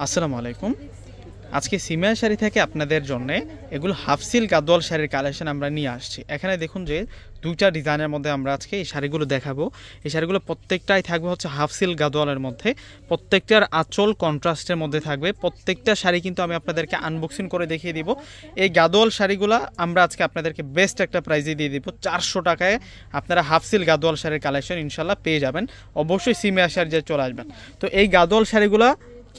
আসসালামু আলাইকুম। আজকে সিমিয়া শাড়ি থেকে আপনাদের জন্য এগুলো হাফ সিল্ক গাদোয়াল শাড়ির কালেকশন আমরা নিয়ে আসছি। এখানে দেখুন যে দুইটা ডিজাইনের মধ্যে আমরা আজকে এই শাড়িগুলো দেখাবো। এই শাড়িগুলো প্রত্যেকটাই থাকবে হচ্ছে হাফ সিল্ক গাদোয়ালের মধ্যে, প্রত্যেকটার আঁচল কন্ট্রাস্টের মধ্যে থাকবে। প্রত্যেকটা শাড়ি কিন্তু আমি আপনাদেরকে আনবক্সিং করে দেখিয়ে দিব। এই গাদোয়াল শাড়িগুলো আমরা আজকে আপনাদেরকে বেস্ট একটা প্রাইজে দিয়ে দিব। 400 টাকায় আপনারা হাফ সিল্ক গাদোয়াল শাড়ির কালেকশন ইনশাল্লাহ পেয়ে যাবেন। অবশ্যই সিমিয়া শাড়ি যে চলে আসবেন। তো এই গাদোয়াল শাড়িগুলো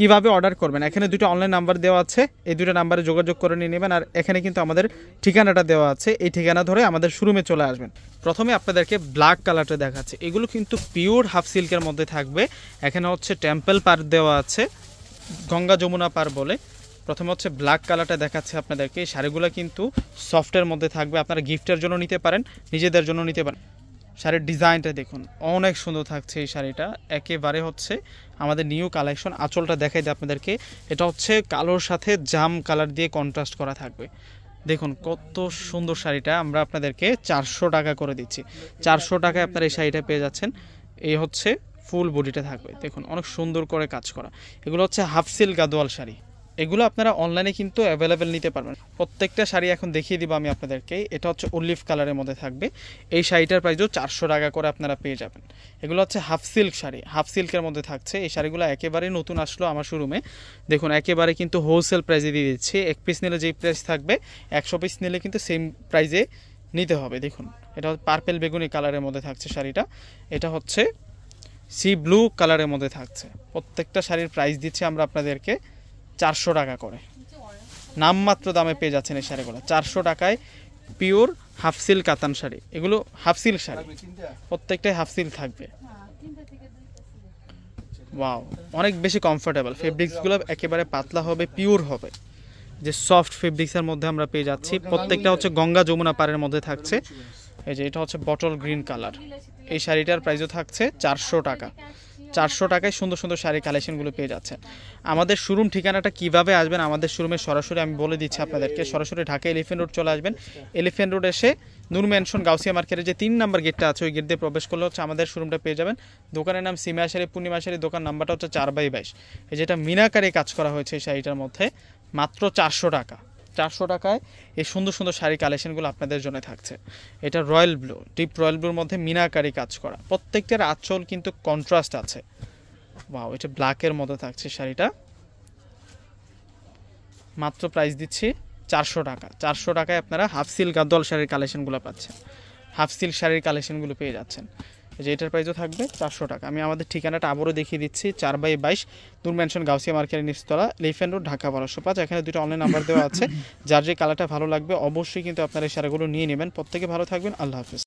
কিভাবে অর্ডার করবেন, এখানে দুটো অনলাইন নাম্বার দেওয়া আছে, এই দুটো নাম্বারে যোগাযোগ করে নিয়ে নেবেন। আর এখানে কিন্তু আমাদের ঠিকানাটা দেওয়া আছে, এই ঠিকানা ধরে আমাদের শোরুমে চলে আসবেন। প্রথমে আপনাদেরকে ব্ল্যাক কালারটা দেখাচ্ছে, এগুলো কিন্তু পিওর হাফ সিল্কের মধ্যে থাকবে। এখানে হচ্ছে টেম্পল পার দেওয়া আছে, গঙ্গা যমুনা পার বলে। প্রথমে হচ্ছে ব্ল্যাক কালারটা দেখাচ্ছে আপনাদেরকে। এই শাড়িগুলো কিন্তু সফটের মধ্যে থাকবে, আপনারা গিফটের জন্য নিতে পারেন, নিজেদের জন্য নিতে পারেন। শাড়ির ডিজাইনটা দেখুন, অনেক সুন্দর থাকছে এই শাড়িটা, একেবারে হচ্ছে আমাদের নিউ কালেকশন। আঁচলটা দেখাই দিই আপনাদেরকে, এটা হচ্ছে কালোর সাথে জাম কালার দিয়ে কন্ট্রাস্ট করা থাকবে। দেখুন কত সুন্দর শাড়িটা, আমরা আপনাদেরকে 400 টাকা করে দিচ্ছি। 400 টাকায় আপনারা এই শাড়িটা পেয়ে যাচ্ছেন। এই হচ্ছে ফুল বডিটা থাকবে, দেখুন অনেক সুন্দর করে কাজ করা। এগুলো হচ্ছে হাফ সিল্ক গাদোয়াল শাড়ি, এগুলো আপনারা অনলাইনে কিন্তু অ্যাভেলেবেল নিতে পারবেন। প্রত্যেকটা শাড়ি এখন দেখিয়ে দিব আমি আপনাদেরকে। এটা হচ্ছে অলিভ কালারের মধ্যে থাকবে, এই শাড়িটার প্রাইসও 400 টাকা করে আপনারা পেয়ে যাবেন। এগুলো হচ্ছে হাফ সিল্ক শাড়ি, হাফ সিল্কের মধ্যে থাকছে। এই শাড়িগুলো একেবারে নতুন আসলো আমার শোরুমে, দেখুন একেবারে কিন্তু হোলসেল প্রাইসে দিয়ে দিচ্ছি। এক পিস নিলে যেই প্রাইস থাকবে 100 পিস নিলে কিন্তু সেম প্রাইসে নিতে হবে। দেখুন এটা পার্পেল বেগুনি কালারের মধ্যে থাকছে শাড়িটা, এটা হচ্ছে সি ব্লু কালারের মধ্যে থাকছে। প্রত্যেকটা শাড়ির প্রাইস দিচ্ছি আমরা আপনাদেরকে 400 টাকা করে, নামমাত্র দামে পেয়ে যাচ্ছেন এই শাড়িগুলো 400 টাকায়। পিওর হাফ সিল্ক কাতান শাড়ি, এগুলো হাফ সিল্ক শাড়ি, প্রত্যেকটাই হাফ সিল্ক থাকবে। ওয়াও, অনেক বেশি কমফোর্টেবল, ফেব্রিক্সগুলো একেবারে পাতলা হবে, পিওর হবে, যে সফট ফেব্রিক্সের মধ্যে আমরা পেয়ে যাচ্ছি। প্রত্যেকটা হচ্ছে গঙ্গা যমুনা পাড়ের মধ্যে থাকছে। এই যে এটা হচ্ছে বটল গ্রিন কালার, এই শাড়িটার প্রাইসও থাকছে 400 টাকা। 400 টাকায় সুন্দর সুন্দর শাড়ি কালেকশনগুলো পেয়ে যাচ্ছেন। আমাদের শোরুম ঠিকানাটা কিভাবে আসবেন, আমাদের শোরুমে সরাসরি আমি বলে দিচ্ছি আপনাদেরকে। সরাসরি ঢাকা এলিফ্যান্ট রোড চলে আসবেন। এলিফ্যান্ট রোড এসে নূর ম্যানশন গাউসিয়া মার্কেটের যে 3 নম্বর গেটটা আছে, ওই গেট দিয়ে প্রবেশ করলে হচ্ছে আমাদের শোরুমটা পেয়ে যাবেন। দোকানের নাম সিমিয়া শাড়ি, পূর্ণিমা শাড়ি, দোকান নাম্বারটা হচ্ছে 4/22। এই যেটা মিনাকারে কাজ করা হয়েছে এই শাড়িটার মধ্যে, মাত্র 400 টাকা। 400 টাকায় এই সুন্দর সুন্দর শাড়ি কালেকশনগুলো আপনাদের জন্য থাকছে। এটা রয়্যাল ব্লু, ডিপ রয়্যাল ব্লুর মধ্যে মিনাকারি কাজ করা, প্রত্যেকটার আঁচল কিন্তু কন্ট্রাস্ট আছে। ওয়াও, এটা ব্ল্যাকের মধ্যে থাকছে শাড়িটা, মাত্র প্রাইস দিচ্ছি 400 টাকা। 400 টাকায় আপনারা হাফ সিল্ক গাদোয়াল শাড়ির কালেকশনগুলো পাচ্ছেন, হাফ সিল্ক শাড়ির কালেকশনগুলো পেয়ে যাচ্ছেন। যে এটার প্রাইসও থাকবে 400 টাকা। আমি আমাদের ঠিকানাটা আবারও দেখিয়ে দিচ্ছি, 4/22 নূর ম্যানশন গাউসিয়া মার্কেটের নিচতলা, এলিফ্যান্ট রোড, ঢাকা 1205। এখানে দুটো অনলাইন নাম্বার দেওয়া আছে, যার যে কালারটা ভালো লাগবে অবশ্যই কিন্তু আপনারা এই শাড়িগুলো নিয়ে নেবেন। প্রত্যেকে ভালো থাকবেন, আল্লাহ হাফেজ।